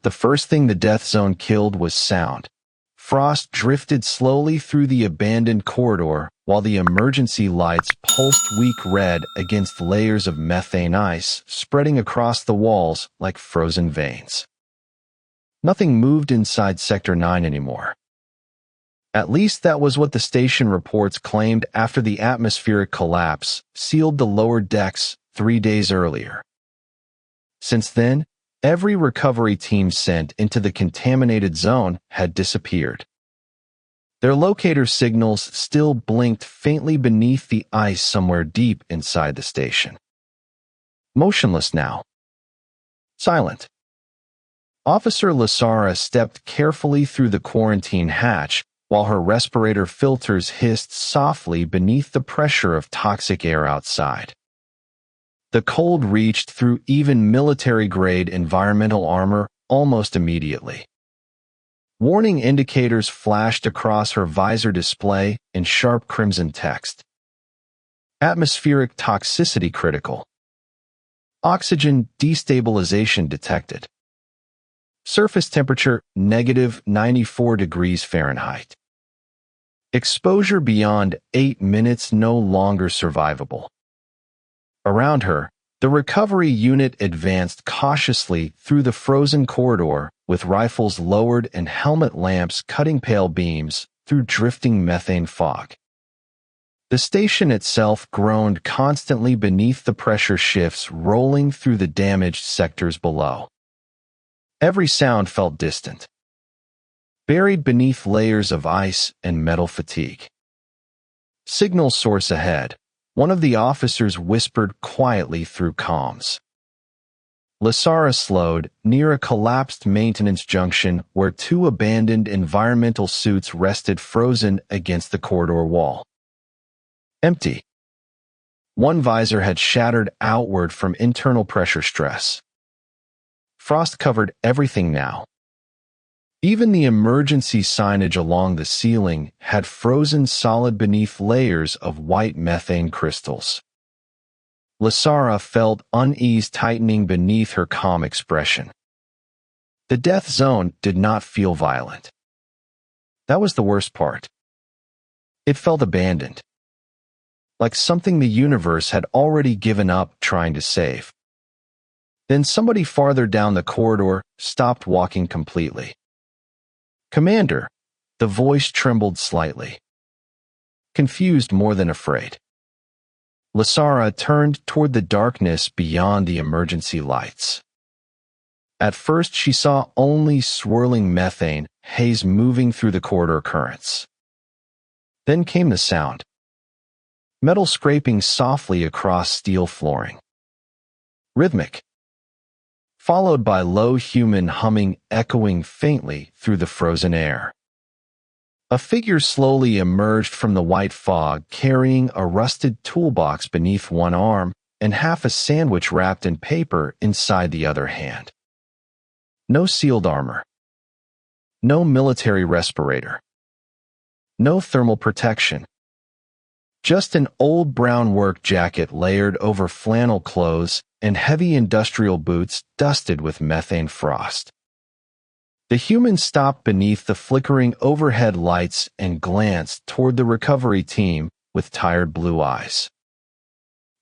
The first thing the death zone killed was sound. Frost drifted slowly through the abandoned corridor while the emergency lights pulsed weak red against layers of methane ice spreading across the walls like frozen veins. Nothing moved inside Sector 9 anymore. At least that was what the station reports claimed after the atmospheric collapse sealed the lower decks 3 days earlier. Since then, every recovery team sent into the contaminated zone had disappeared. Their locator signals still blinked faintly beneath the ice somewhere deep inside the station. Motionless now. Silent. Officer Lasara stepped carefully through the quarantine hatch while her respirator filters hissed softly beneath the pressure of toxic air outside. The cold reached through even military-grade environmental armor almost immediately. Warning indicators flashed across her visor display in sharp crimson text. Atmospheric toxicity critical. Oxygen destabilization detected. Surface temperature negative 94 degrees Fahrenheit. Exposure beyond 8 minutes no longer survivable. Around her, the recovery unit advanced cautiously through the frozen corridor with rifles lowered and helmet lamps cutting pale beams through drifting methane fog. The station itself groaned constantly beneath the pressure shifts rolling through the damaged sectors below. Every sound felt distant, buried beneath layers of ice and metal fatigue. Signal source ahead, one of the officers whispered quietly through comms. Lasara slowed near a collapsed maintenance junction where 2 abandoned environmental suits rested frozen against the corridor wall. Empty. One visor had shattered outward from internal pressure stress. Frost covered everything now. Even the emergency signage along the ceiling had frozen solid beneath layers of white methane crystals. Lasara felt unease tightening beneath her calm expression. The death zone did not feel violent. That was the worst part. It felt abandoned. Like something the universe had already given up trying to save. Then somebody farther down the corridor stopped walking completely. "Commander," the voice trembled slightly. Confused more than afraid. Lasara turned toward the darkness beyond the emergency lights. At first she saw only swirling methane haze moving through the corridor currents. Then came the sound. Metal scraping softly across steel flooring. Rhythmic. Followed by low human humming echoing faintly through the frozen air. A figure slowly emerged from the white fog carrying a rusted toolbox beneath one arm and half a sandwich wrapped in paper inside the other hand. No sealed armor. No military respirator. No thermal protection. Just an old brown work jacket layered over flannel clothes and heavy industrial boots dusted with methane frost. The human stopped beneath the flickering overhead lights and glanced toward the recovery team with tired blue eyes.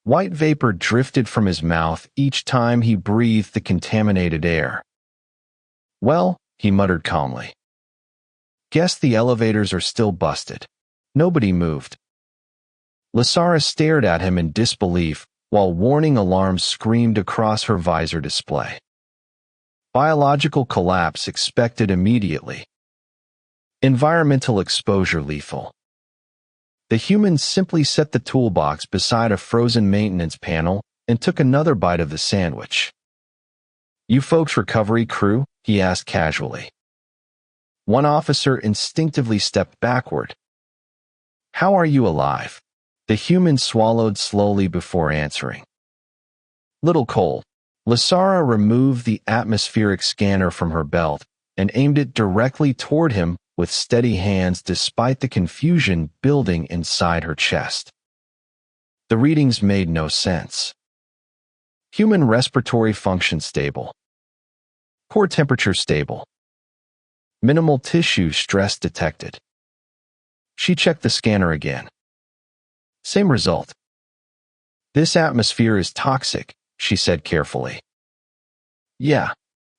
White vapor drifted from his mouth each time he breathed the contaminated air. "Well," he muttered calmly. "Guess the elevators are still busted." Nobody moved. Lasara stared at him in disbelief while warning alarms screamed across her visor display. Biological collapse expected immediately. Environmental exposure lethal. The human simply set the toolbox beside a frozen maintenance panel and took another bite of the sandwich. "You folks recovery crew?" he asked casually. One officer instinctively stepped backward. "How are you alive?" The human swallowed slowly before answering. "Little cold." Lasara removed the atmospheric scanner from her belt and aimed it directly toward him with steady hands despite the confusion building inside her chest. The readings made no sense. Human respiratory function stable. Core temperature stable. Minimal tissue stress detected. She checked the scanner again. Same result. This atmosphere is toxic, she said carefully. Yeah.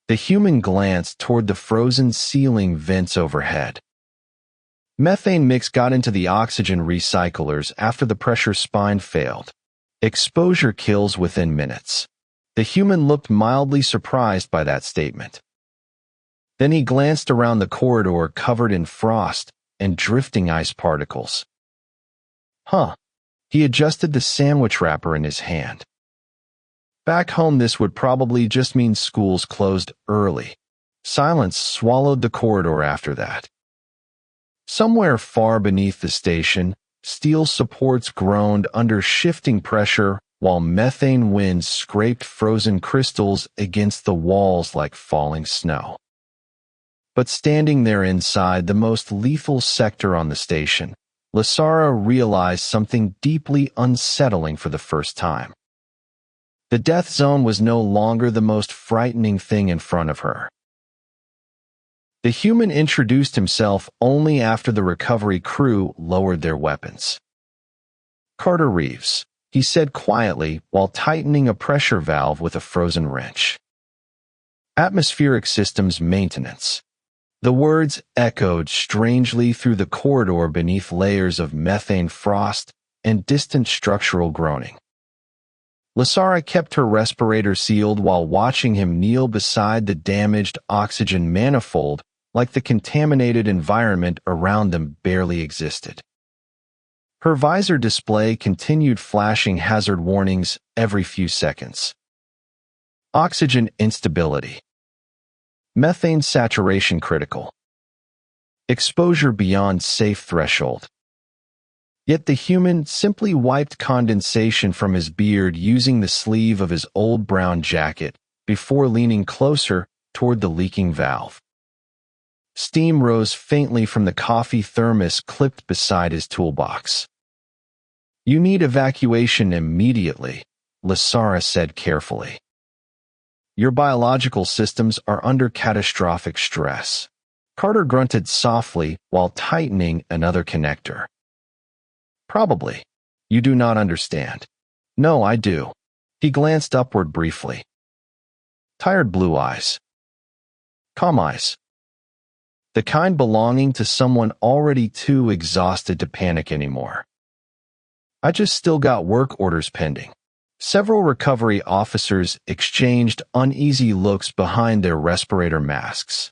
The human glanced toward the frozen ceiling vents overhead. Methane mix got into the oxygen recyclers after the pressure spine failed. Exposure kills within minutes. The human looked mildly surprised by that statement. Then he glanced around the corridor covered in frost and drifting ice particles. Huh. He adjusted the sandwich wrapper in his hand. Back home, this would probably just mean schools closed early. Silence swallowed the corridor after that. Somewhere far beneath the station, steel supports groaned under shifting pressure while methane winds scraped frozen crystals against the walls like falling snow. But standing there inside the most lethal sector on the station, Lasara realized something deeply unsettling for the first time. The death zone was no longer the most frightening thing in front of her. The human introduced himself only after the recovery crew lowered their weapons. Carter Reeves, he said quietly while tightening a pressure valve with a frozen wrench. Atmospheric systems maintenance. The words echoed strangely through the corridor beneath layers of methane frost and distant structural groaning. Lasara kept her respirator sealed while watching him kneel beside the damaged oxygen manifold like the contaminated environment around them barely existed. Her visor display continued flashing hazard warnings every few seconds. Oxygen instability. Methane saturation critical. Exposure beyond safe threshold. Yet the human simply wiped condensation from his beard using the sleeve of his old brown jacket before leaning closer toward the leaking valve. Steam rose faintly from the coffee thermos clipped beside his toolbox. You need evacuation immediately, Lasara said carefully. Your biological systems are under catastrophic stress. Carter grunted softly while tightening another connector. Probably. You do not understand. No, I do. He glanced upward briefly. Tired blue eyes. Calm eyes. The kind belonging to someone already too exhausted to panic anymore. I just still got work orders pending. Several recovery officers exchanged uneasy looks behind their respirator masks.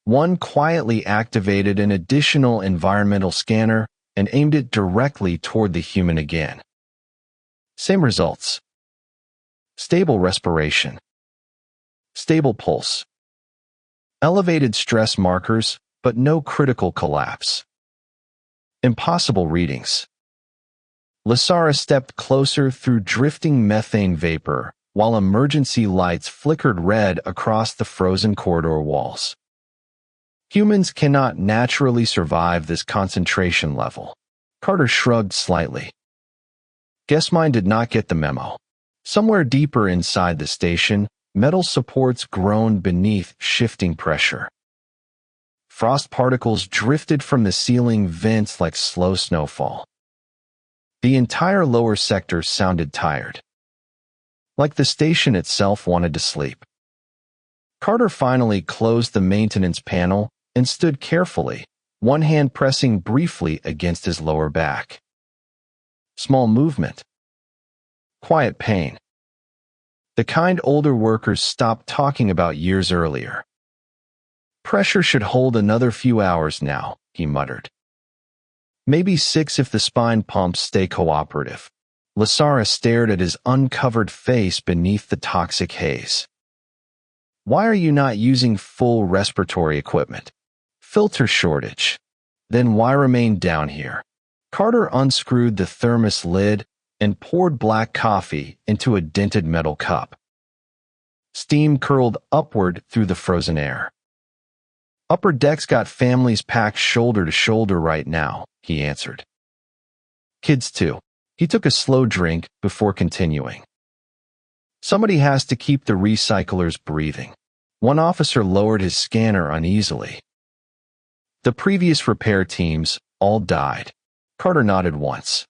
One quietly activated an additional environmental scanner and aimed it directly toward the human again. Same results. Stable respiration. Stable pulse. Elevated stress markers, but no critical collapse. Impossible readings. Lasara stepped closer through drifting methane vapor while emergency lights flickered red across the frozen corridor walls. Humans cannot naturally survive this concentration level. Carter shrugged slightly. Guess mine did not get the memo. Somewhere deeper inside the station, metal supports groaned beneath shifting pressure. Frost particles drifted from the ceiling vents like slow snowfall. The entire lower sector sounded tired. Like the station itself wanted to sleep. Carter finally closed the maintenance panel and stood carefully, one hand pressing briefly against his lower back. Small movement. Quiet pain. The kind older workers stopped talking about years earlier. Pressure should hold another few hours now, he muttered. Maybe 6 if the spine pumps stay cooperative. Lasara stared at his uncovered face beneath the toxic haze. Why are you not using full respiratory equipment? Filter shortage. Then why remain down here? Carter unscrewed the thermos lid and poured black coffee into a dented metal cup. Steam curled upward through the frozen air. Upper deck's got families packed shoulder to shoulder right now, he answered. Kids too. He took a slow drink before continuing. Somebody has to keep the recyclers breathing. One officer lowered his scanner uneasily. The previous repair teams all died. Carter nodded once.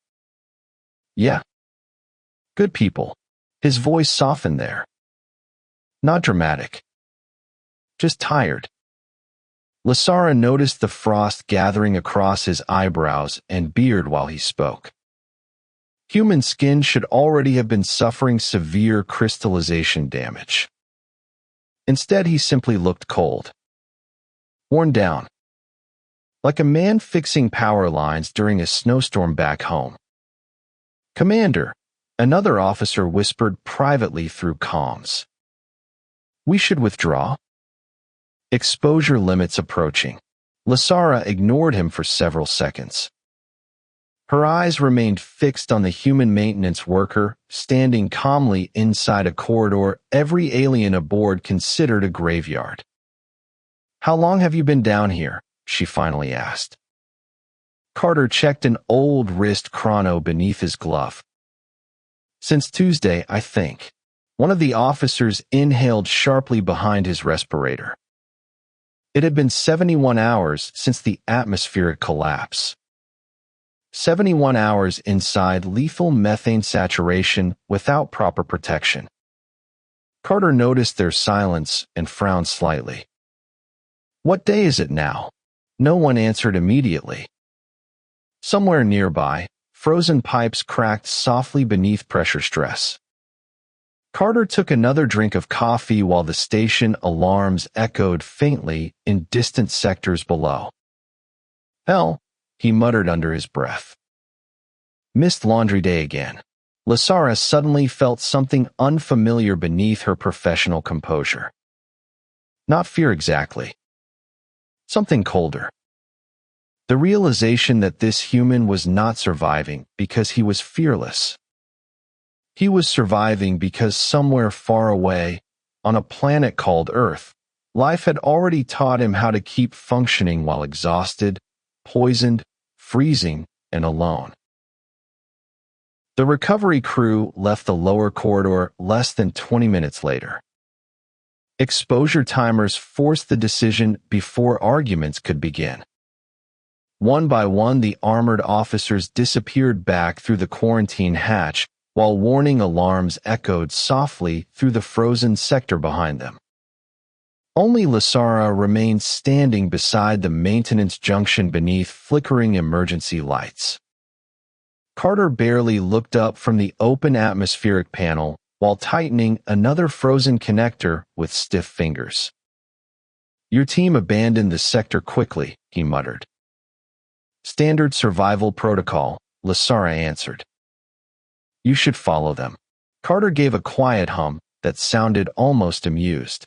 Yeah. Good people. His voice softened there. Not dramatic. Just tired. Lasara noticed the frost gathering across his eyebrows and beard while he spoke. Human skin should already have been suffering severe crystallization damage. Instead, he simply looked cold. Worn down. Like a man fixing power lines during a snowstorm back home. Commander, another officer whispered privately through comms. We should withdraw. Exposure limits approaching. Lasara ignored him for several seconds. Her eyes remained fixed on the human maintenance worker, standing calmly inside a corridor every alien aboard considered a graveyard. How long have you been down here? She finally asked. Carter checked an old wrist chrono beneath his glove. Since Tuesday, I think. One of the officers inhaled sharply behind his respirator. It had been 71 hours since the atmospheric collapse. 71 hours inside lethal methane saturation without proper protection. Carter noticed their silence and frowned slightly. What day is it now? No one answered immediately. Somewhere nearby, frozen pipes cracked softly beneath pressure stress. Carter took another drink of coffee while the station alarms echoed faintly in distant sectors below. Hell, he muttered under his breath. Missed laundry day again. Lasara suddenly felt something unfamiliar beneath her professional composure. Not fear exactly. Something colder. The realization that this human was not surviving because he was fearless. He was surviving because somewhere far away, on a planet called Earth, life had already taught him how to keep functioning while exhausted, poisoned, freezing, and alone. The recovery crew left the lower corridor less than 20 minutes later. Exposure timers forced the decision before arguments could begin. One by one, the armored officers disappeared back through the quarantine hatch, while warning alarms echoed softly through the frozen sector behind them. Only Lasara remained standing beside the maintenance junction beneath flickering emergency lights. Carter barely looked up from the open atmospheric panel while tightening another frozen connector with stiff fingers. Your team abandoned the sector quickly, he muttered. Standard survival protocol, Lasara answered. You should follow them. Carter gave a quiet hum that sounded almost amused.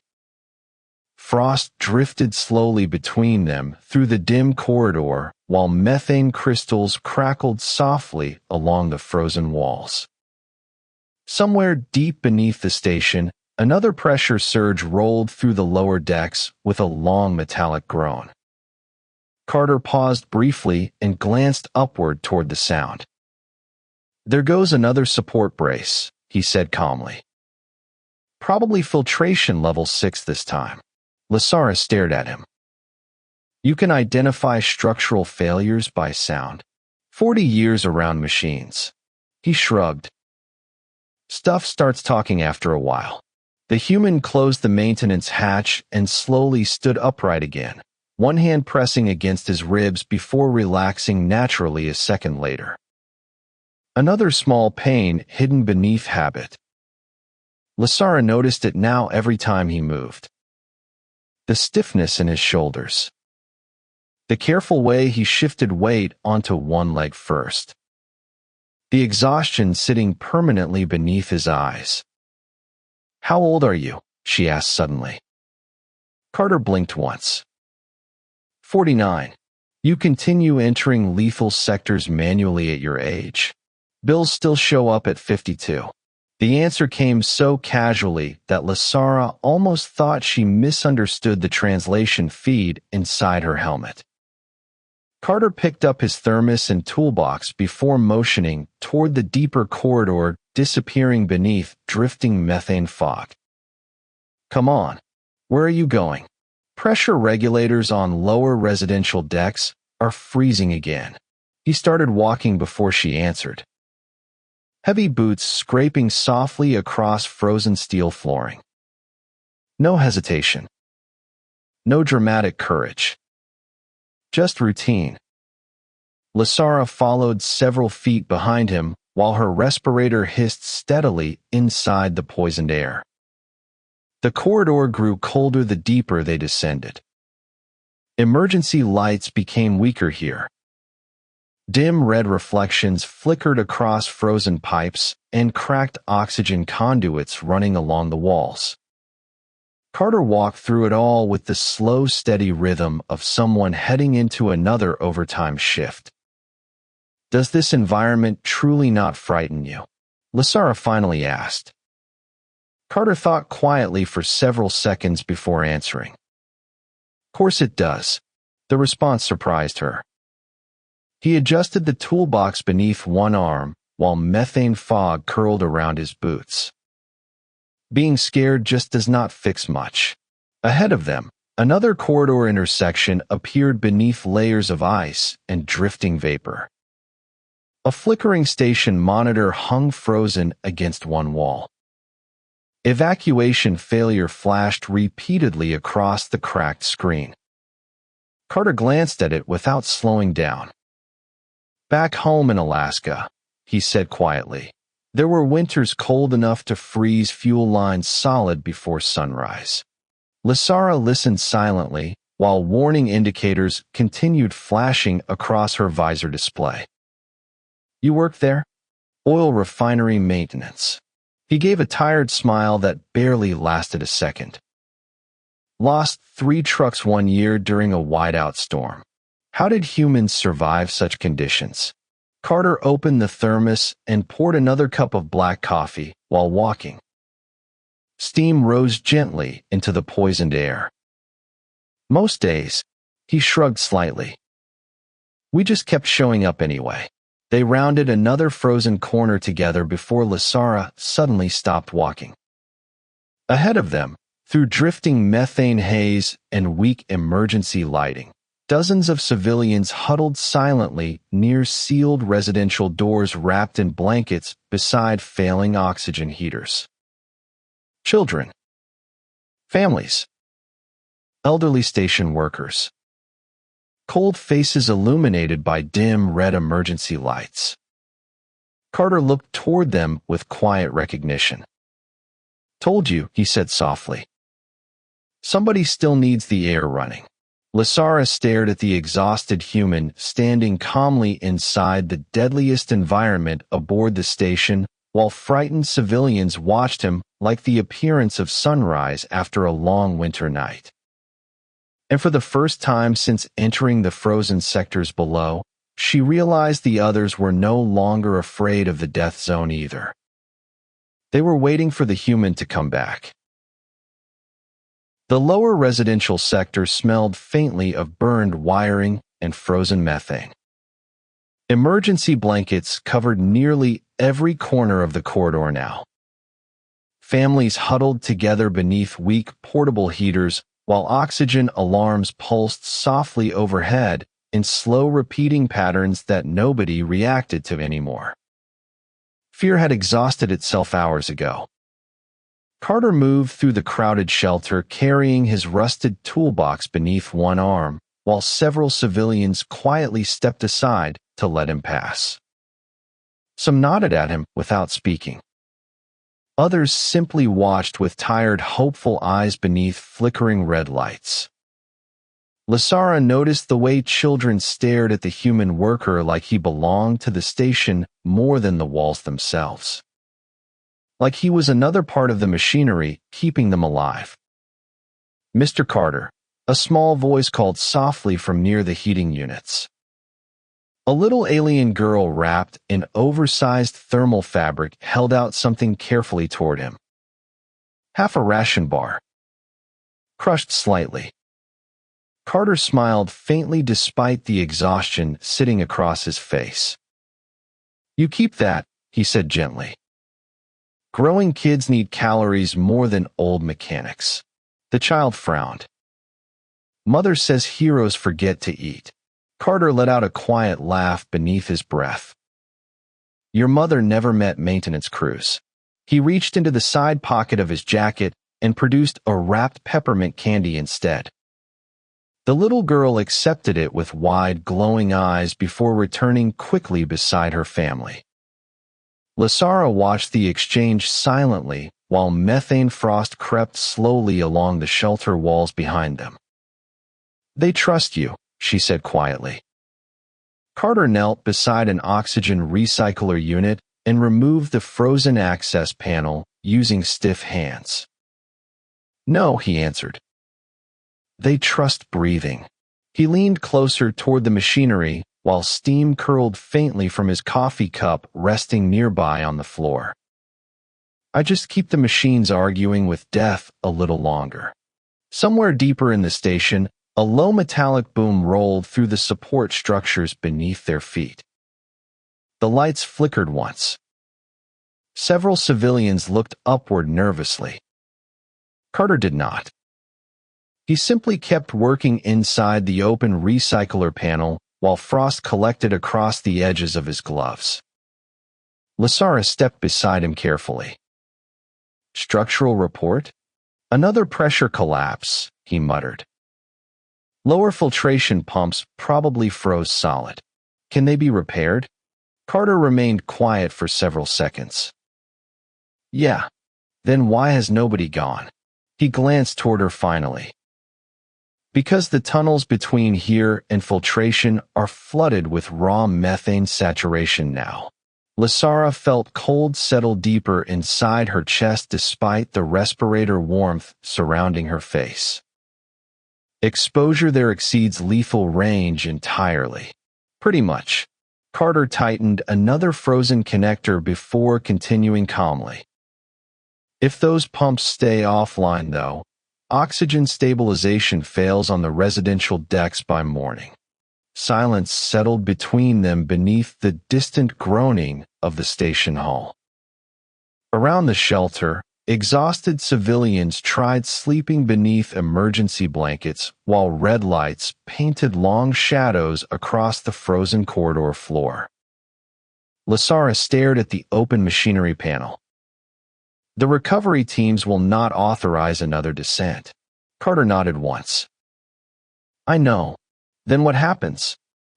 Frost drifted slowly between them through the dim corridor while methane crystals crackled softly along the frozen walls. Somewhere deep beneath the station, another pressure surge rolled through the lower decks with a long metallic groan. Carter paused briefly and glanced upward toward the sound. There goes another support brace, he said calmly. Probably filtration level 6 this time. Lasara stared at him. You can identify structural failures by sound. 40 years around machines. He shrugged. Stuff starts talking after a while. The human closed the maintenance hatch and slowly stood upright again, one hand pressing against his ribs before relaxing naturally a second later. Another small pain hidden beneath habit. Lasara noticed it now every time he moved. The stiffness in his shoulders. The careful way he shifted weight onto one leg first. The exhaustion sitting permanently beneath his eyes. How old are you? She asked suddenly. Carter blinked once. 49. You continue entering lethal sectors manually at your age. Bills still show up at 52. The answer came so casually that Lasara almost thought she misunderstood the translation feed inside her helmet. Carter picked up his thermos and toolbox before motioning toward the deeper corridor disappearing beneath drifting methane fog. Come on. Where are you going? Pressure regulators on lower residential decks are freezing again. He started walking before she answered. Heavy boots scraping softly across frozen steel flooring. No hesitation. No dramatic courage. Just routine. Lasara followed several feet behind him while her respirator hissed steadily inside the poisoned air. The corridor grew colder the deeper they descended. Emergency lights became weaker here. Dim red reflections flickered across frozen pipes and cracked oxygen conduits running along the walls. Carter walked through it all with the slow, steady rhythm of someone heading into another overtime shift. Does this environment truly not frighten you? Lasara finally asked. Carter thought quietly for several seconds before answering. Of course it does. The response surprised her. He adjusted the toolbox beneath one arm while methane fog curled around his boots. Being scared just does not fix much. Ahead of them, another corridor intersection appeared beneath layers of ice and drifting vapor. A flickering station monitor hung frozen against one wall. Evacuation failure flashed repeatedly across the cracked screen. Carter glanced at it without slowing down. Back home in Alaska, he said quietly, there were winters cold enough to freeze fuel lines solid before sunrise. Lasara listened silently while warning indicators continued flashing across her visor display. You work there? Oil refinery maintenance. He gave a tired smile that barely lasted a second. Lost 3 trucks one year during a whiteout storm. How did humans survive such conditions? Carter opened the thermos and poured another cup of black coffee while walking. Steam rose gently into the poisoned air. Most days, he shrugged slightly. We just kept showing up anyway. They rounded another frozen corner together before Lasara suddenly stopped walking. Ahead of them, through drifting methane haze and weak emergency lighting, dozens of civilians huddled silently near sealed residential doors wrapped in blankets beside failing oxygen heaters. Children. Families. Elderly station workers. Cold faces illuminated by dim red emergency lights. Carter looked toward them with quiet recognition. Told you, he said softly. Somebody still needs the air running. Lasara stared at the exhausted human standing calmly inside the deadliest environment aboard the station, while frightened civilians watched him like the appearance of sunrise after a long winter night. And for the first time since entering the frozen sectors below, she realized the others were no longer afraid of the death zone either. They were waiting for the human to come back. The lower residential sector smelled faintly of burned wiring and frozen methane. Emergency blankets covered nearly every corner of the corridor now. Families huddled together beneath weak portable heaters while oxygen alarms pulsed softly overhead in slow repeating patterns that nobody reacted to anymore. Fear had exhausted itself hours ago. Carter moved through the crowded shelter carrying his rusted toolbox beneath one arm, while several civilians quietly stepped aside to let him pass. Some nodded at him without speaking. Others simply watched with tired, hopeful eyes beneath flickering red lights. Lasara noticed the way children stared at the human worker like he belonged to the station more than the walls themselves. Like he was another part of the machinery keeping them alive. Mr. Carter, a small voice called softly from near the heating units. A little alien girl wrapped in oversized thermal fabric held out something carefully toward him. Half a ration bar. Crushed slightly. Carter smiled faintly despite the exhaustion sitting across his face. You keep that, he said gently. Growing kids need calories more than old mechanics. The child frowned. Mother says heroes forget to eat. Carter let out a quiet laugh beneath his breath. Your mother never met maintenance crews. He reached into the side pocket of his jacket and produced a wrapped peppermint candy instead. The little girl accepted it with wide, glowing eyes before returning quickly beside her family. Lasara watched the exchange silently while methane frost crept slowly along the shelter walls behind them. They trust you, she said quietly. Carter knelt beside an oxygen recycler unit and removed the frozen access panel using stiff hands. No, he answered. They trust breathing. He leaned closer toward the machinery while steam curled faintly from his coffee cup resting nearby on the floor. I just keep the machines arguing with death a little longer. Somewhere deeper in the station, a low metallic boom rolled through the support structures beneath their feet. The lights flickered once. Several civilians looked upward nervously. Carter did not. He simply kept working inside the open recycler panel while frost collected across the edges of his gloves. Lasara stepped beside him carefully. Structural report? Another pressure collapse, he muttered. Lower filtration pumps probably froze solid. Can they be repaired? Carter remained quiet for several seconds. Yeah. Then why has nobody gone? He glanced toward her finally. Because the tunnels between here and filtration are flooded with raw methane saturation now. Lasara felt cold settle deeper inside her chest despite the respirator warmth surrounding her face. Exposure there exceeds lethal range entirely. Pretty much. Carter tightened another frozen connector before continuing calmly. If those pumps stay offline, though, oxygen stabilization fails on the residential decks by morning. Silence settled between them beneath the distant groaning of the station hall. Around the shelter, exhausted civilians tried sleeping beneath emergency blankets while red lights painted long shadows across the frozen corridor floor. Lasara stared at the open machinery panel. The recovery teams will not authorize another descent. Carter nodded once. I know. Then what happens?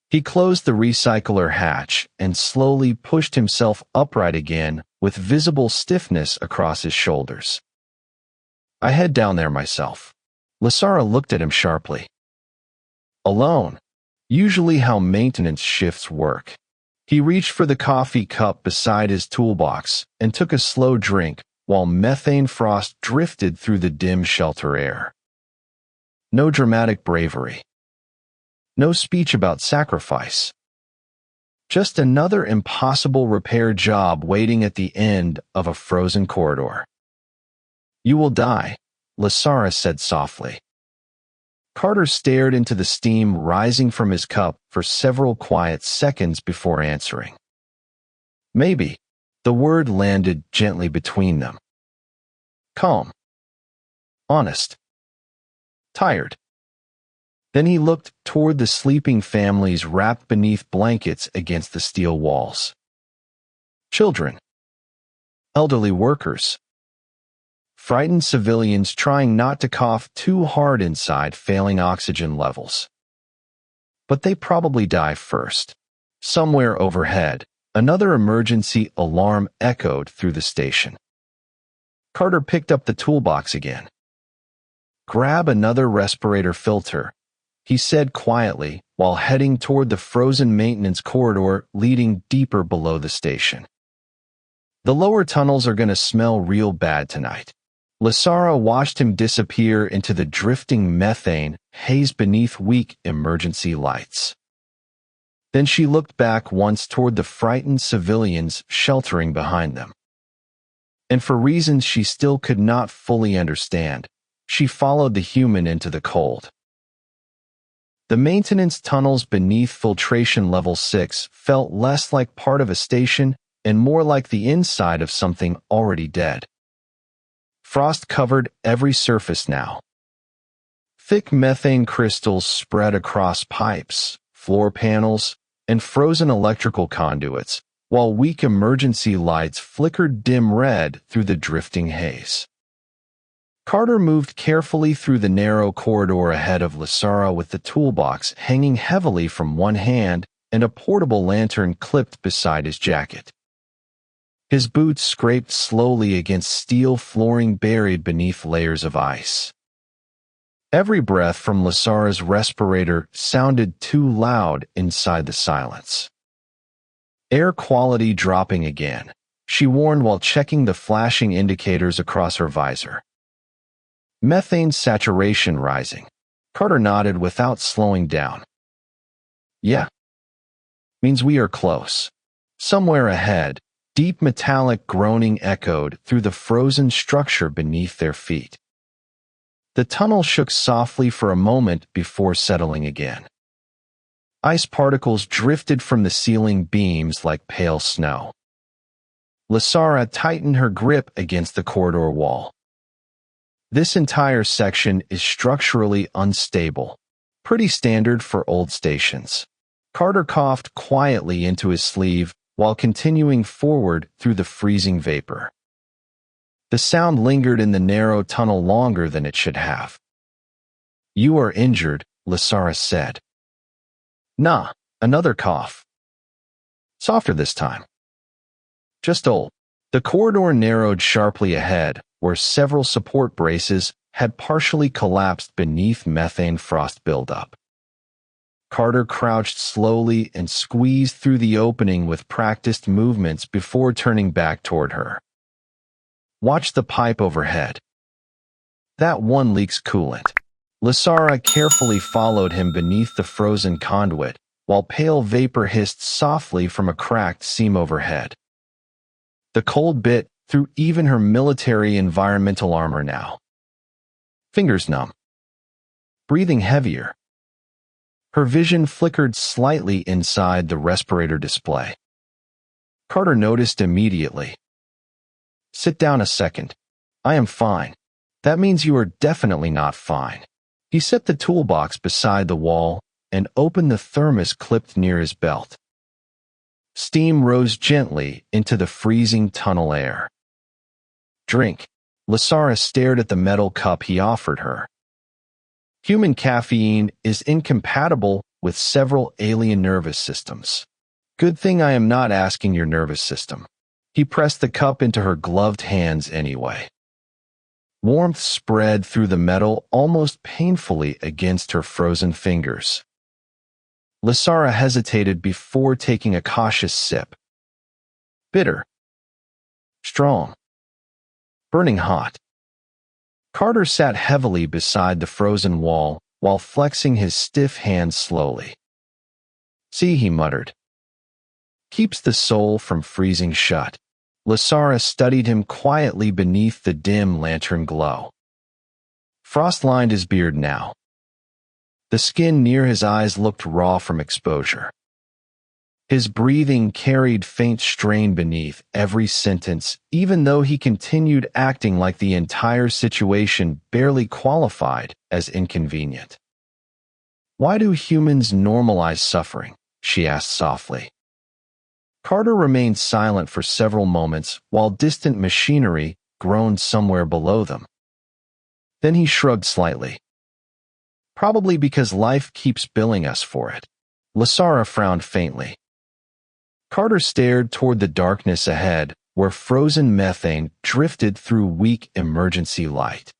He closed the recycler hatch and slowly pushed himself upright again with visible stiffness across his shoulders. I head down there myself. Lasara looked at him sharply. Alone. Usually how maintenance shifts work. He reached for the coffee cup beside his toolbox and took a slow drink while methane frost drifted through the dim shelter air. No dramatic bravery. No speech about sacrifice. Just another impossible repair job waiting at the end of a frozen corridor. You will die, Lasara said softly. Carter stared into the steam rising from his cup for several quiet seconds before answering. Maybe. The word landed gently between them. Calm. Honest. Tired. Then he looked toward the sleeping families wrapped beneath blankets against the steel walls. Children. Elderly workers. Frightened civilians trying not to cough too hard inside failing oxygen levels. But they probably die first. Somewhere overhead, another emergency alarm echoed through the station. Carter picked up the toolbox again. Grab another respirator filter, he said quietly while heading toward the frozen maintenance corridor leading deeper below the station. The lower tunnels are going to smell real bad tonight. Lasara watched him disappear into the drifting methane haze beneath weak emergency lights. Then she looked back once toward the frightened civilians sheltering behind them. And for reasons she still could not fully understand, she followed the human into the cold. The maintenance tunnels beneath filtration level 6 felt less like part of a station and more like the inside of something already dead. Frost covered every surface now, Thick methane crystals spread across pipes, floor panels, and frozen electrical conduits, while weak emergency lights flickered dim red through the drifting haze. Carter moved carefully through the narrow corridor ahead of Lasara with the toolbox hanging heavily from one hand and a portable lantern clipped beside his jacket. His boots scraped slowly against steel flooring buried beneath layers of ice. Every breath from Lasara's respirator sounded too loud inside the silence. Air quality dropping again, she warned while checking the flashing indicators across her visor. Methane saturation rising. Carter nodded without slowing down. Yeah. Means we are close. Somewhere ahead, deep metallic groaning echoed through the frozen structure beneath their feet. The tunnel shook softly for a moment before settling again. Ice particles drifted from the ceiling beams like pale snow. Lasara tightened her grip against the corridor wall. This entire section is structurally unstable, pretty standard for old stations. Carter coughed quietly into his sleeve while continuing forward through the freezing vapor. The sound lingered in the narrow tunnel longer than it should have. You are injured, Lasara said. Nah, another cough. Softer this time. Just old. The corridor narrowed sharply ahead, where several support braces had partially collapsed beneath methane frost buildup. Carter crouched slowly and squeezed through the opening with practiced movements before turning back toward her. Watch the pipe overhead. That one leaks coolant. Lasara carefully followed him beneath the frozen conduit, while pale vapor hissed softly from a cracked seam overhead. The cold bit through even her military environmental armor now. Fingers numb. Breathing heavier. Her vision flickered slightly inside the respirator display. Carter noticed immediately. Sit down a second. I am fine. That means you are definitely not fine. He set the toolbox beside the wall and opened the thermos clipped near his belt. Steam rose gently into the freezing tunnel air. Drink. Lasara stared at the metal cup he offered her. Human caffeine is incompatible with several alien nervous systems. Good thing I am not asking your nervous system. He pressed the cup into her gloved hands anyway. Warmth spread through the metal almost painfully against her frozen fingers. Lasara hesitated before taking a cautious sip. Bitter. Strong. Burning hot. Carter sat heavily beside the frozen wall while flexing his stiff hands slowly. See, he muttered. Keeps the soul from freezing shut. Lasara studied him quietly beneath the dim lantern glow. Frost lined his beard now. The skin near his eyes looked raw from exposure. His breathing carried faint strain beneath every sentence, even though he continued acting like the entire situation barely qualified as inconvenient. Why do humans normalize suffering? She asked softly. Carter remained silent for several moments while distant machinery groaned somewhere below them. Then he shrugged slightly. Probably because life keeps billing us for it. Lasara frowned faintly. Carter stared toward the darkness ahead, where frozen methane drifted through weak emergency light.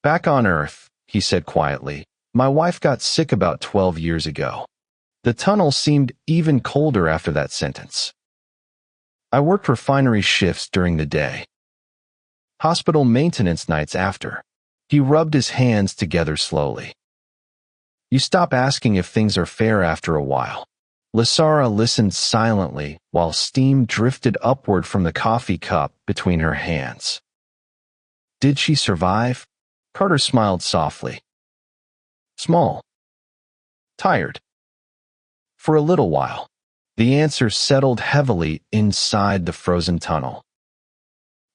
Back on Earth, he said quietly, my wife got sick about 12 years ago. The tunnel seemed even colder after that sentence. I worked refinery shifts during the day. Hospital maintenance nights after. He rubbed his hands together slowly. You stop asking if things are fair after a while. Lasara listened silently while steam drifted upward from the coffee cup between her hands. Did she survive? Carter smiled softly. Small. Tired. For a little while, the answer settled heavily inside the frozen tunnel.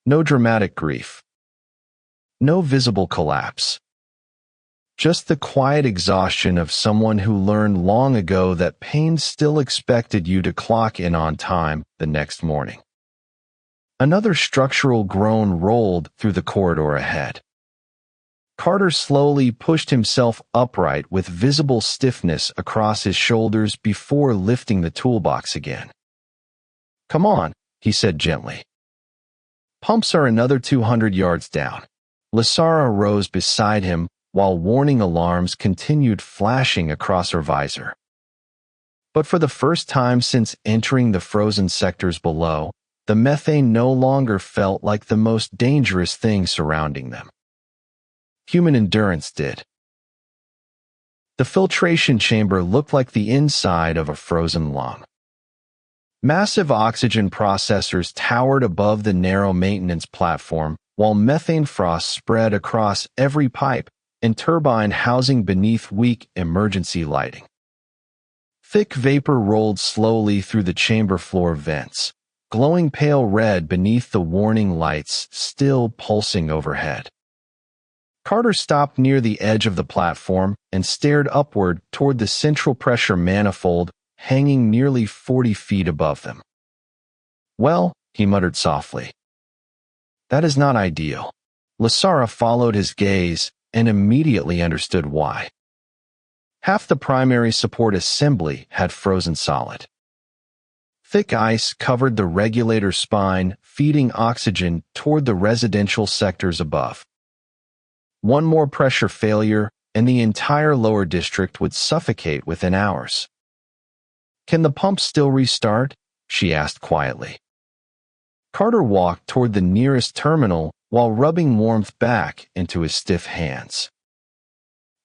No dramatic grief. No visible collapse. Just the quiet exhaustion of someone who learned long ago that pain still expected you to clock in on time the next morning. Another structural groan rolled through the corridor ahead. Carter slowly pushed himself upright with visible stiffness across his shoulders before lifting the toolbox again. "Come on," he said gently. "Pumps are another 200 yards down." Lasara rose beside him while warning alarms continued flashing across her visor. But for the first time since entering the frozen sectors below, the methane no longer felt like the most dangerous thing surrounding them. Human endurance did. The filtration chamber looked like the inside of a frozen lung. Massive oxygen processors towered above the narrow maintenance platform, while methane frost spread across every pipe and turbine housing beneath weak emergency lighting. Thick vapor rolled slowly through the chamber floor vents, glowing pale red beneath the warning lights still pulsing overhead. Carter stopped near the edge of the platform and stared upward toward the central pressure manifold hanging nearly 40 feet above them. "Well," he muttered softly, "that is not ideal." Lasara followed his gaze and immediately understood why. Half the primary support assembly had frozen solid. Thick ice covered the regulator spine, feeding oxygen toward the residential sectors above. One more pressure failure, and the entire lower district would suffocate within hours. "Can the pump still restart?" she asked quietly. Carter walked toward the nearest terminal while rubbing warmth back into his stiff hands.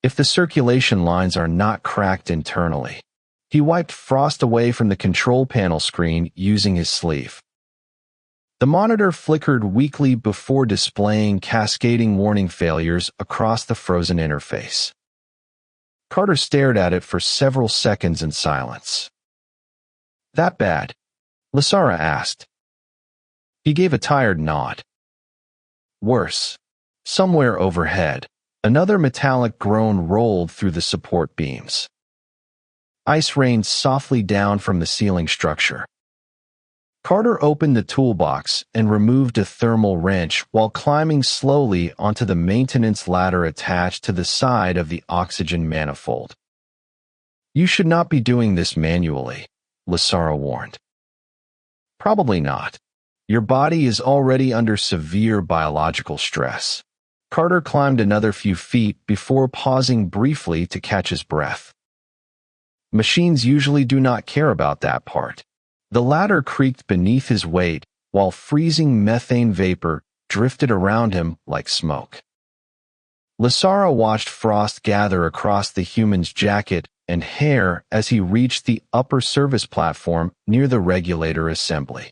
"If the circulation lines are not cracked internally." He wiped frost away from the control panel screen using his sleeve. The monitor flickered weakly before displaying cascading warning failures across the frozen interface. Carter stared at it for several seconds in silence. "That bad?" Lasara asked. He gave a tired nod. "Worse." Somewhere overhead, another metallic groan rolled through the support beams. Ice rained softly down from the ceiling structure. Carter opened the toolbox and removed a thermal wrench while climbing slowly onto the maintenance ladder attached to the side of the oxygen manifold. "You should not be doing this manually," Lasara warned. "Probably not. Your body is already under severe biological stress." Carter climbed another few feet before pausing briefly to catch his breath. Machines usually do not care about that part. The ladder creaked beneath his weight while freezing methane vapor drifted around him like smoke. Lasara watched frost gather across the human's jacket and hair as he reached the upper service platform near the regulator assembly.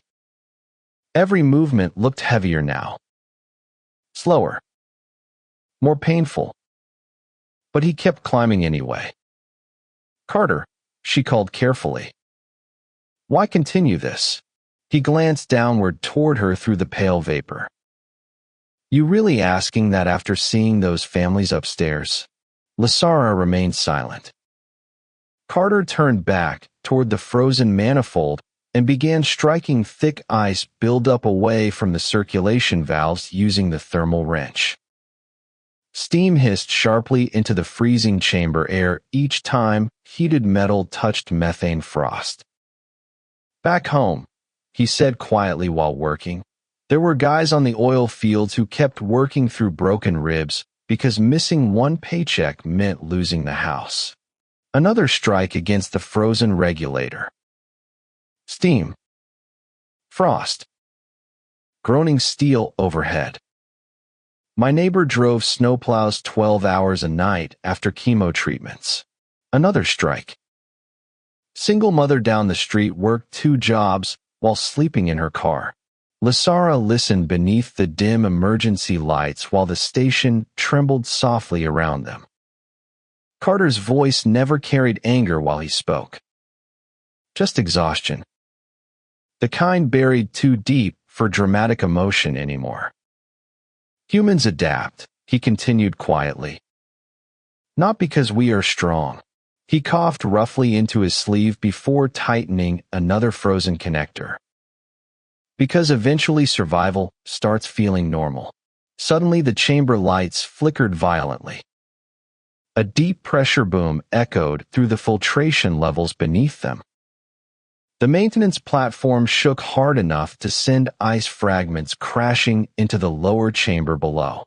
Every movement looked heavier now. Slower. More painful. But he kept climbing anyway. "Carter," she called carefully. "Why continue this?" He glanced downward toward her through the pale vapor. "You really asking that after seeing those families upstairs?" Lasara remained silent. Carter turned back toward the frozen manifold and began striking thick ice buildup away from the circulation valves using the thermal wrench. Steam hissed sharply into the freezing chamber air each time heated metal touched methane frost. "Back home," he said quietly while working, there were guys on the oil fields who kept working through broken ribs because missing one paycheck meant losing the house. Another strike against the frozen regulator. Steam. Frost. Groaning steel overhead. My neighbor drove snowplows 12 hours a night after chemo treatments. Another strike. Single mother down the street worked 2 jobs while sleeping in her car. Lasara listened beneath the dim emergency lights while the station trembled softly around them. Carter's voice never carried anger while he spoke. Just exhaustion. The kind buried too deep for dramatic emotion anymore. "Humans adapt," he continued quietly. Not because we are strong. He coughed roughly into his sleeve before tightening another frozen connector. Because eventually survival starts feeling normal. Suddenly the chamber lights flickered violently. A deep pressure boom echoed through the filtration levels beneath them. The maintenance platform shook hard enough to send ice fragments crashing into the lower chamber below.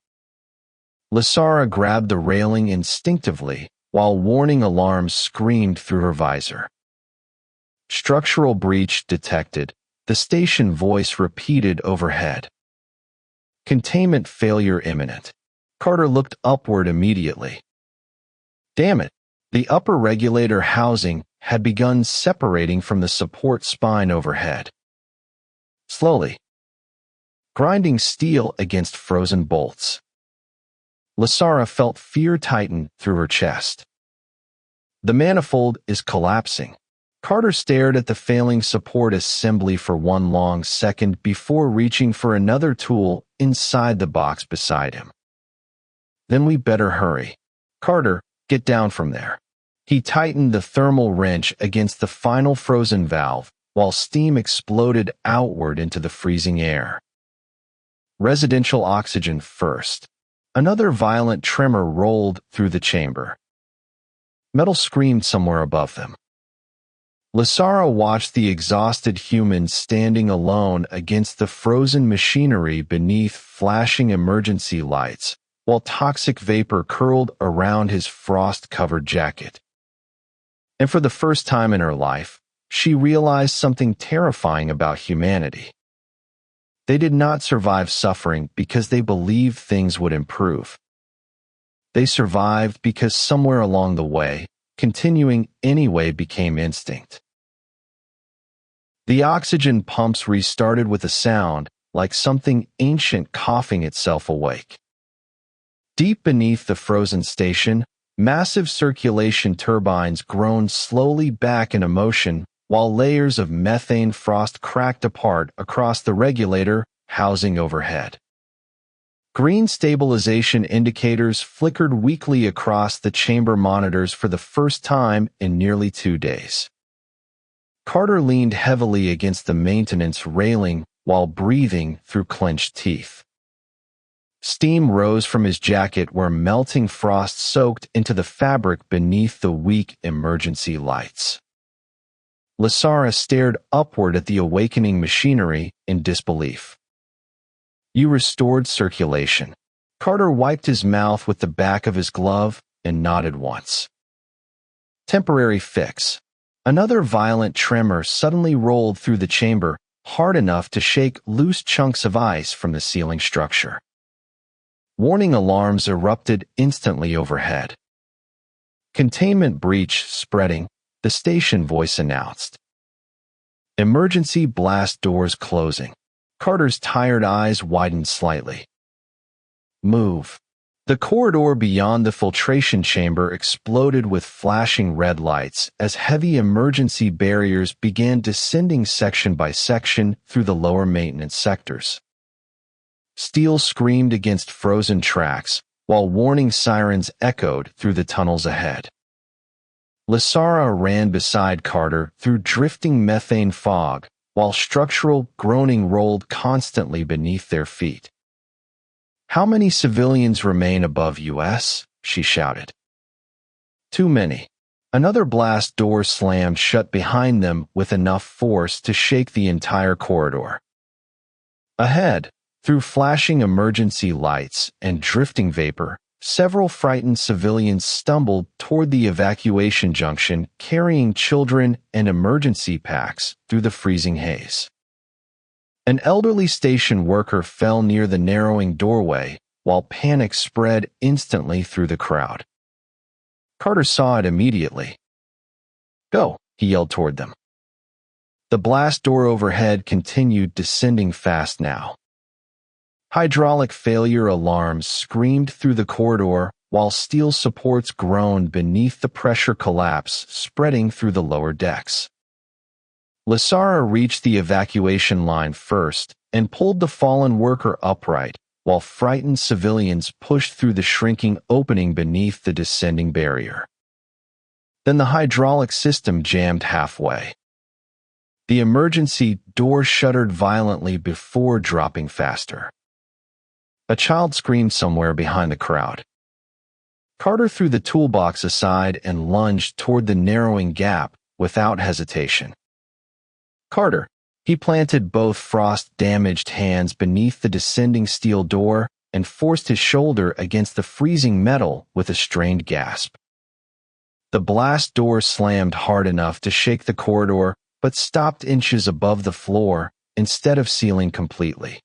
Lasara grabbed the railing instinctively, while warning alarms screamed through her visor. Structural breach detected, the station voice repeated overhead. Containment failure imminent. Carter looked upward immediately. Damn it! The upper regulator housing had begun separating from the support spine overhead. Slowly. Grinding steel against frozen bolts. Lasara felt fear tighten through her chest. The manifold is collapsing. Carter stared at the failing support assembly for one long second before reaching for another tool inside the box beside him. Then we better hurry. Carter, get down from there. He tightened the thermal wrench against the final frozen valve, while steam exploded outward into the freezing air. Residential oxygen first. Another violent tremor rolled through the chamber. Metal screamed somewhere above them. Lasara watched the exhausted human standing alone against the frozen machinery beneath flashing emergency lights, while toxic vapor curled around his frost-covered jacket. And for the first time in her life, she realized something terrifying about humanity. They did not survive suffering because they believed things would improve. They survived because somewhere along the way, continuing anyway became instinct. The oxygen pumps restarted with a sound, like something ancient coughing itself awake. Deep beneath the frozen station, massive circulation turbines groaned slowly back into motion, while layers of methane frost cracked apart across the regulator housing overhead. Green stabilization indicators flickered weakly across the chamber monitors for the first time in nearly 2 days. Carter leaned heavily against the maintenance railing while breathing through clenched teeth. Steam rose from his jacket where melting frost soaked into the fabric beneath the weak emergency lights. Lasara stared upward at the awakening machinery in disbelief. You restored circulation. Carter wiped his mouth with the back of his glove and nodded once. Temporary fix. Another violent tremor suddenly rolled through the chamber, hard enough to shake loose chunks of ice from the ceiling structure. Warning alarms erupted instantly overhead. Containment breach spreading, the station voice announced. Emergency blast doors closing. Carter's tired eyes widened slightly. Move. The corridor beyond the filtration chamber exploded with flashing red lights as heavy emergency barriers began descending section by section through the lower maintenance sectors. Steel screamed against frozen tracks, while warning sirens echoed through the tunnels ahead. Lasara ran beside Carter through drifting methane fog, while structural groaning rolled constantly beneath their feet. How many civilians remain above US? She shouted. Too many. Another blast door slammed shut behind them with enough force to shake the entire corridor. Ahead, through flashing emergency lights and drifting vapor, several frightened civilians stumbled toward the evacuation junction carrying children and emergency packs through the freezing haze. An elderly station worker fell near the narrowing doorway, while panic spread instantly through the crowd. Carter saw it immediately. Go, he yelled toward them. The blast door overhead continued descending fast now. Hydraulic failure alarms screamed through the corridor, while steel supports groaned beneath the pressure collapse spreading through the lower decks. Lasara reached the evacuation line first and pulled the fallen worker upright, while frightened civilians pushed through the shrinking opening beneath the descending barrier. Then the hydraulic system jammed halfway. The emergency door shuddered violently before dropping faster. A child screamed somewhere behind the crowd. Carter threw the toolbox aside and lunged toward the narrowing gap without hesitation. Carter, he planted both frost-damaged hands beneath the descending steel door and forced his shoulder against the freezing metal with a strained gasp. The blast door slammed hard enough to shake the corridor, but stopped inches above the floor instead of sealing completely.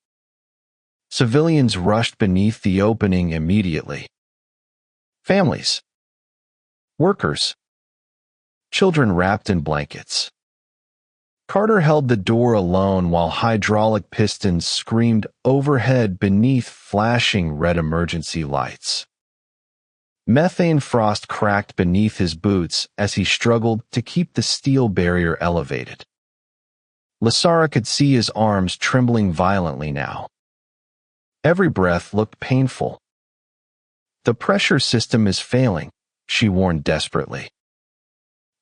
Civilians rushed beneath the opening immediately. Families. Workers. Children wrapped in blankets. Carter held the door alone while hydraulic pistons screamed overhead beneath flashing red emergency lights. Methane frost cracked beneath his boots as he struggled to keep the steel barrier elevated. Lasara could see his arms trembling violently now. Every breath looked painful. "The pressure system is failing," she warned desperately.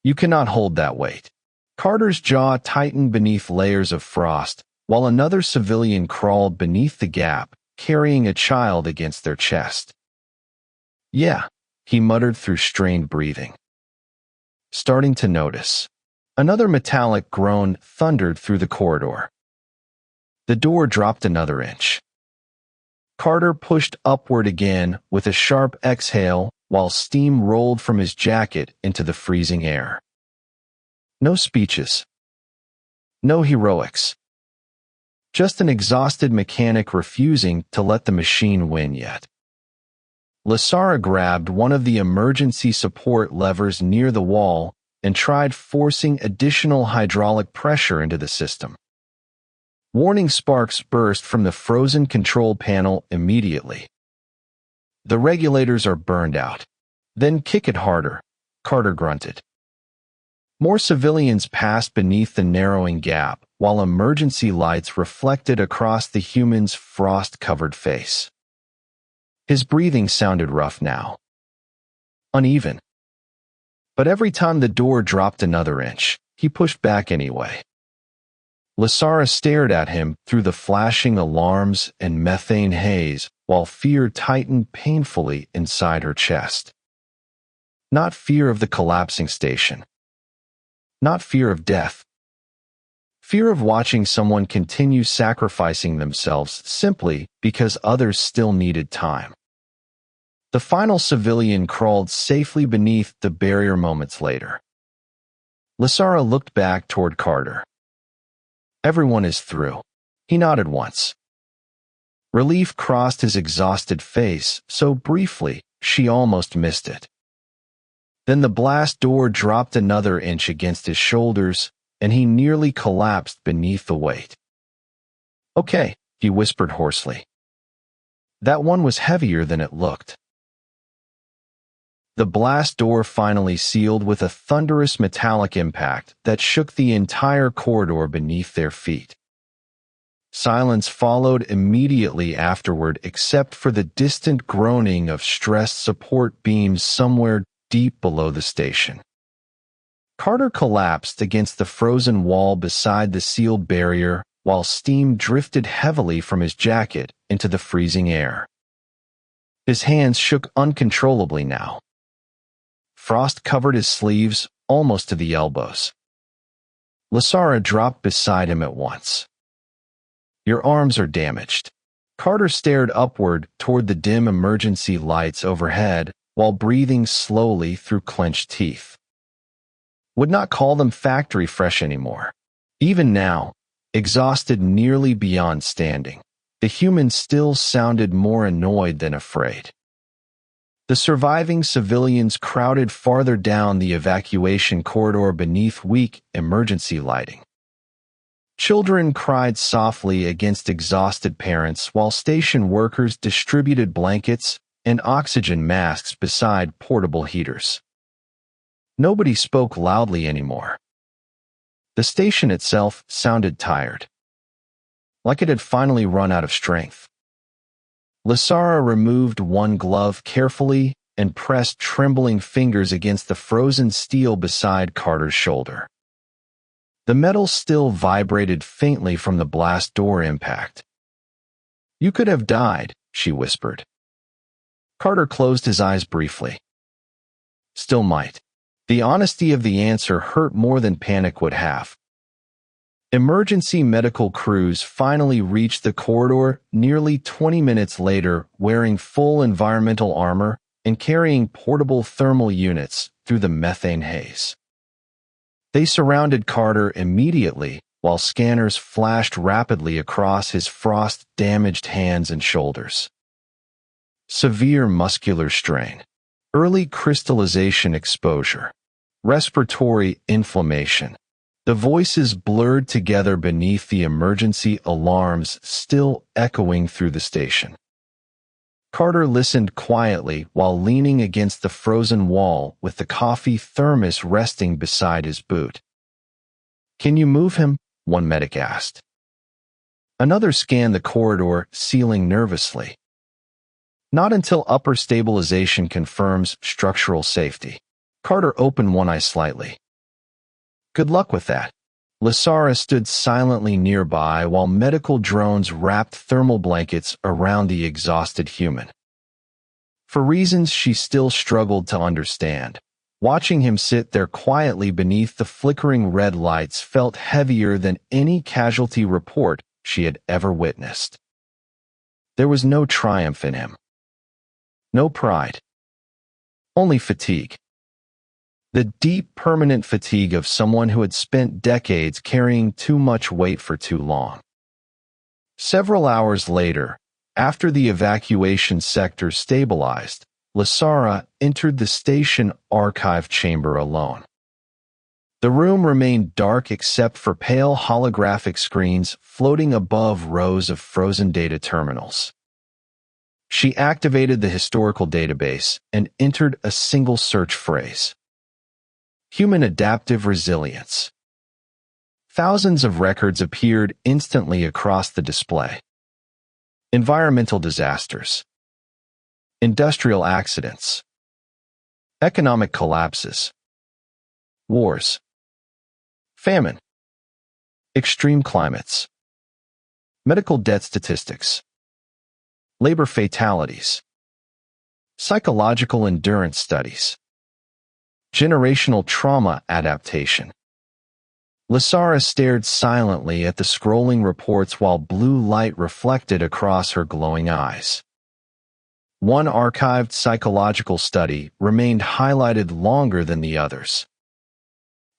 "You cannot hold that weight." Carter's jaw tightened beneath layers of frost, while another civilian crawled beneath the gap, carrying a child against their chest. "Yeah," he muttered through strained breathing. Starting to notice. Another metallic groan thundered through the corridor. The door dropped another inch. Carter pushed upward again with a sharp exhale while steam rolled from his jacket into the freezing air. No speeches. No heroics. Just an exhausted mechanic refusing to let the machine win yet. Lasara grabbed one of the emergency support levers near the wall and tried forcing additional hydraulic pressure into the system. Warning sparks burst from the frozen control panel immediately. "The regulators are burned out." "Then kick it harder," Carter grunted. More civilians passed beneath the narrowing gap, while emergency lights reflected across the human's frost-covered face. His breathing sounded rough now. Uneven. But every time the door dropped another inch, he pushed back anyway. Lasara stared at him through the flashing alarms and methane haze, while fear tightened painfully inside her chest. Not fear of the collapsing station. Not fear of death. Fear of watching someone continue sacrificing themselves simply because others still needed time. The final civilian crawled safely beneath the barrier moments later. Lasara looked back toward Carter. "Everyone is through." He nodded once. Relief crossed his exhausted face so briefly she almost missed it. Then the blast door dropped another inch against his shoulders, and he nearly collapsed beneath the weight. "Okay," he whispered hoarsely. "That one was heavier than it looked." The blast door finally sealed with a thunderous metallic impact that shook the entire corridor beneath their feet. Silence followed immediately afterward except for the distant groaning of stressed support beams somewhere deep below the station. Carter collapsed against the frozen wall beside the sealed barrier while steam drifted heavily from his jacket into the freezing air. His hands shook uncontrollably now. Frost covered his sleeves almost to the elbows. Lasara dropped beside him at once. "Your arms are damaged." Carter stared upward toward the dim emergency lights overhead while breathing slowly through clenched teeth. Would not call them factory fresh anymore. Even now, exhausted nearly beyond standing, the human still sounded more annoyed than afraid. The surviving civilians crowded farther down the evacuation corridor beneath weak emergency lighting. Children cried softly against exhausted parents while station workers distributed blankets and oxygen masks beside portable heaters. Nobody spoke loudly anymore. The station itself sounded tired, like it had finally run out of strength. Lasara removed one glove carefully and pressed trembling fingers against the frozen steel beside Carter's shoulder. The metal still vibrated faintly from the blast door impact. "You could have died," she whispered. Carter closed his eyes briefly. "Still might." The honesty of the answer hurt more than panic would have. Emergency medical crews finally reached the corridor nearly 20 minutes later, wearing full environmental armor and carrying portable thermal units through the methane haze. They surrounded Carter immediately while scanners flashed rapidly across his frost-damaged hands and shoulders. Severe muscular strain, early crystallization exposure, respiratory inflammation. The voices blurred together beneath the emergency alarms still echoing through the station. Carter listened quietly while leaning against the frozen wall with the coffee thermos resting beside his boot. "Can you move him?" one medic asked. Another scanned the corridor, sealing nervously. "Not until upper stabilization confirms structural safety." Carter opened one eye slightly. "Good luck with that." Lasara stood silently nearby while medical drones wrapped thermal blankets around the exhausted human. For reasons she still struggled to understand, watching him sit there quietly beneath the flickering red lights felt heavier than any casualty report she had ever witnessed. There was no triumph in him. No pride. Only fatigue. The deep, permanent fatigue of someone who had spent decades carrying too much weight for too long. Several hours later, after the evacuation sector stabilized, Lasara entered the station archive chamber alone. The room remained dark except for pale holographic screens floating above rows of frozen data terminals. She activated the historical database and entered a single search phrase: human adaptive resilience. Thousands of records appeared instantly across the display. Environmental disasters, industrial accidents, economic collapses, wars, famine, extreme climates, medical death statistics, labor fatalities, psychological endurance studies, generational trauma adaptation. Lasara stared silently at the scrolling reports while blue light reflected across her glowing eyes. One archived psychological study remained highlighted longer than the others.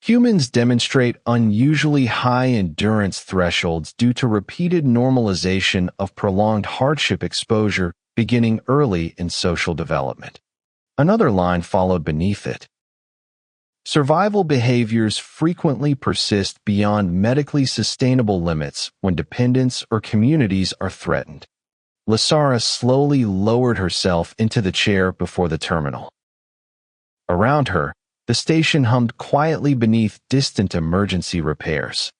Humans demonstrate unusually high endurance thresholds due to repeated normalization of prolonged hardship exposure beginning early in social development. Another line followed beneath it. Survival behaviors frequently persist beyond medically sustainable limits when dependents or communities are threatened. Lasara slowly lowered herself into the chair before the terminal. Around her, the station hummed quietly beneath distant emergency repairs.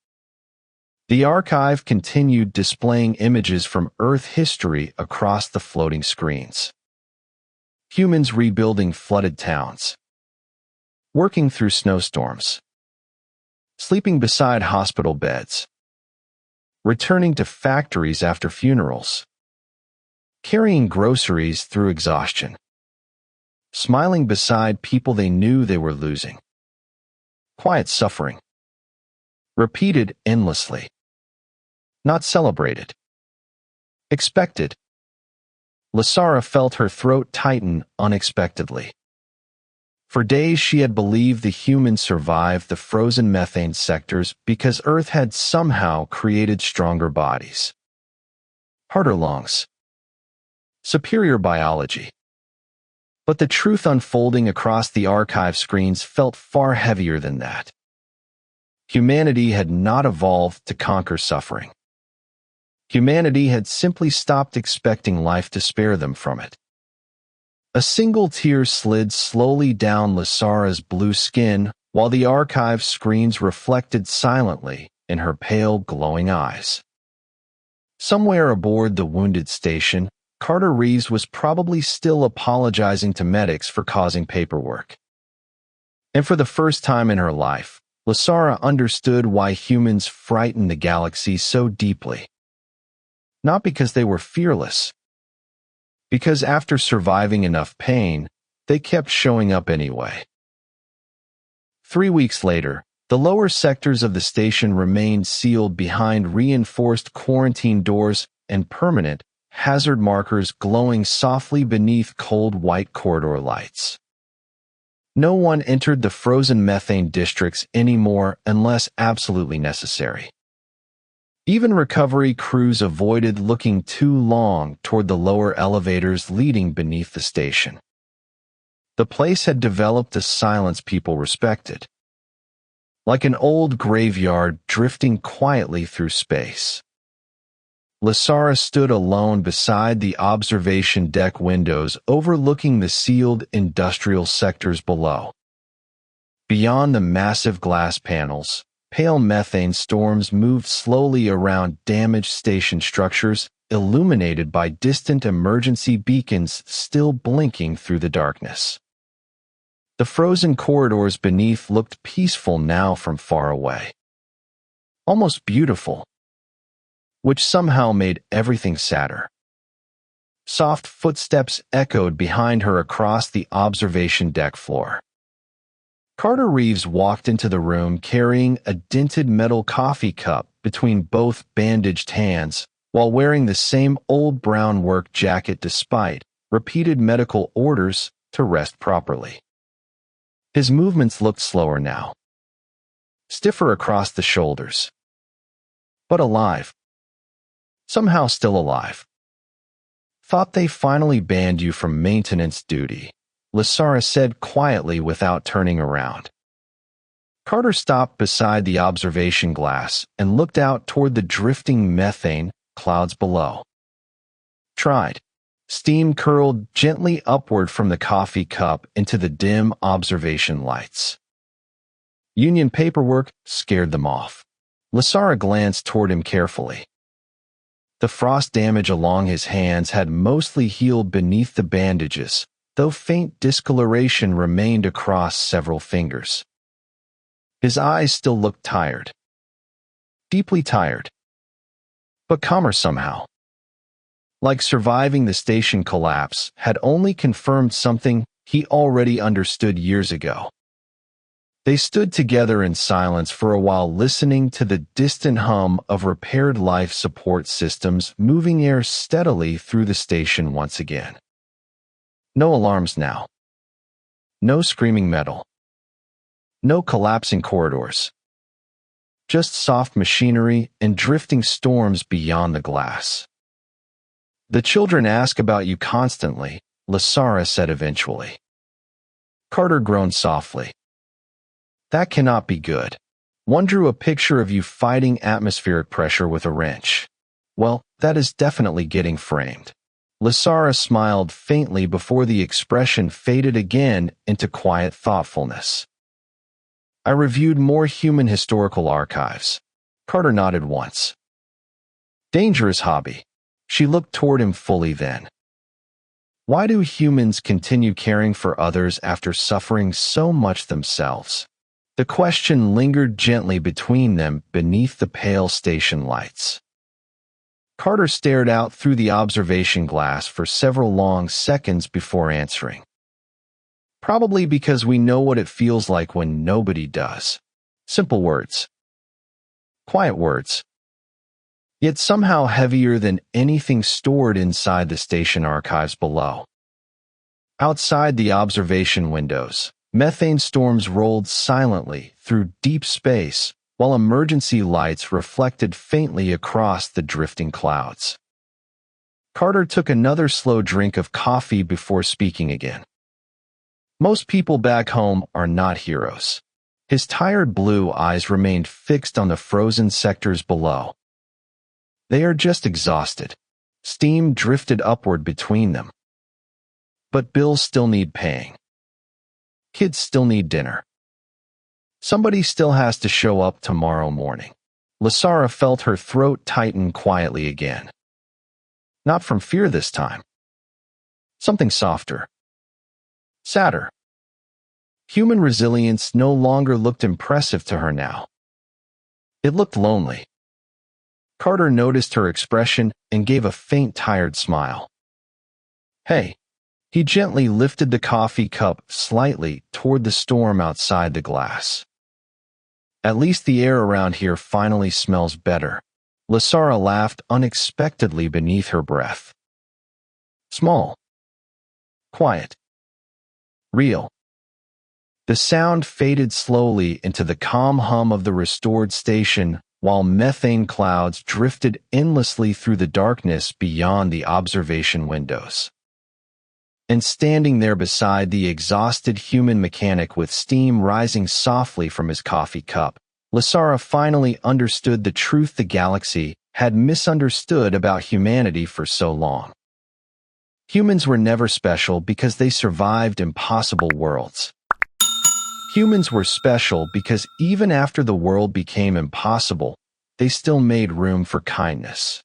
The archive continued displaying images from Earth history across the floating screens. Humans rebuilding flooded towns, working through snowstorms, sleeping beside hospital beds, returning to factories after funerals, carrying groceries through exhaustion, smiling beside people they knew they were losing. Quiet suffering, repeated endlessly, not celebrated, expected. Lasara felt her throat tighten unexpectedly. For days she had believed the humans survived the frozen methane sectors because Earth had somehow created stronger bodies, harder lungs, superior biology. But the truth unfolding across the archive screens felt far heavier than that. Humanity had not evolved to conquer suffering. Humanity had simply stopped expecting life to spare them from it. A single tear slid slowly down Lasara's blue skin while the archive screens reflected silently in her pale, glowing eyes. Somewhere aboard the wounded station, Carter Reeves was probably still apologizing to medics for causing paperwork. And for the first time in her life, Lasara understood why humans frighten the galaxy so deeply. Not because they were fearless. Because after surviving enough pain, they kept showing up anyway. 3 weeks later, the lower sectors of the station remained sealed behind reinforced quarantine doors and permanent hazard markers glowing softly beneath cold white corridor lights. No one entered the frozen methane districts anymore unless absolutely necessary. Even recovery crews avoided looking too long toward the lower elevators leading beneath the station. The place had developed a silence people respected. Like an old graveyard drifting quietly through space. Lasara stood alone beside the observation deck windows overlooking the sealed industrial sectors below. Beyond the massive glass panels, pale methane storms moved slowly around damaged station structures, illuminated by distant emergency beacons still blinking through the darkness. The frozen corridors beneath looked peaceful now from far away. Almost beautiful. Which somehow made everything sadder. Soft footsteps echoed behind her across the observation deck floor. Carter Reeves walked into the room carrying a dented metal coffee cup between both bandaged hands, while wearing the same old brown work jacket despite repeated medical orders to rest properly. His movements looked slower now. Stiffer across the shoulders. But alive. Somehow still alive. Thought they finally banned you from maintenance duty, Lasara said quietly without turning around. Carter stopped beside the observation glass and looked out toward the drifting methane clouds below. Tried. Steam curled gently upward from the coffee cup into the dim observation lights. Union paperwork scared them off. Lasara glanced toward him carefully. The frost damage along his hands had mostly healed beneath the bandages, though faint discoloration remained across several fingers. His eyes still looked tired. Deeply tired. But calmer somehow. Like surviving the station collapse had only confirmed something he already understood years ago. They stood together in silence for a while, listening to the distant hum of repaired life support systems moving air steadily through the station once again. No alarms now. No screaming metal. No collapsing corridors. Just soft machinery and drifting storms beyond the glass. The children ask about you constantly, Lasara said eventually. Carter groaned softly. That cannot be good. One drew a picture of you fighting atmospheric pressure with a wrench. Well, that is definitely getting framed. Lasara smiled faintly before the expression faded again into quiet thoughtfulness. I reviewed more human historical archives. Carter nodded once. Dangerous hobby. She looked toward him fully then. Why do humans continue caring for others after suffering so much themselves? The question lingered gently between them beneath the pale station lights. Carter stared out through the observation glass for several long seconds before answering. Probably because we know what it feels like when nobody does. Simple words. Quiet words. Yet somehow heavier than anything stored inside the station archives below. Outside the observation windows, methane storms rolled silently through deep space, while emergency lights reflected faintly across the drifting clouds. Carter took another slow drink of coffee before speaking again. Most people back home are not heroes. His tired blue eyes remained fixed on the frozen sectors below. They are just exhausted. Steam drifted upward between them. But bills still need paying. Kids still need dinner. Somebody still has to show up tomorrow morning. Lasara felt her throat tighten quietly again. Not from fear this time. Something softer. Sadder. Human resilience no longer looked impressive to her now. It looked lonely. Carter noticed her expression and gave a faint, tired smile. Hey. He gently lifted the coffee cup slightly toward the storm outside the glass. At least the air around here finally smells better. Lasara laughed unexpectedly beneath her breath. Small. Quiet. Real. The sound faded slowly into the calm hum of the restored station while methane clouds drifted endlessly through the darkness beyond the observation windows. And standing there beside the exhausted human mechanic with steam rising softly from his coffee cup, Lasara finally understood the truth the galaxy had misunderstood about humanity for so long. Humans were never special because they survived impossible worlds. Humans were special because even after the world became impossible, they still made room for kindness.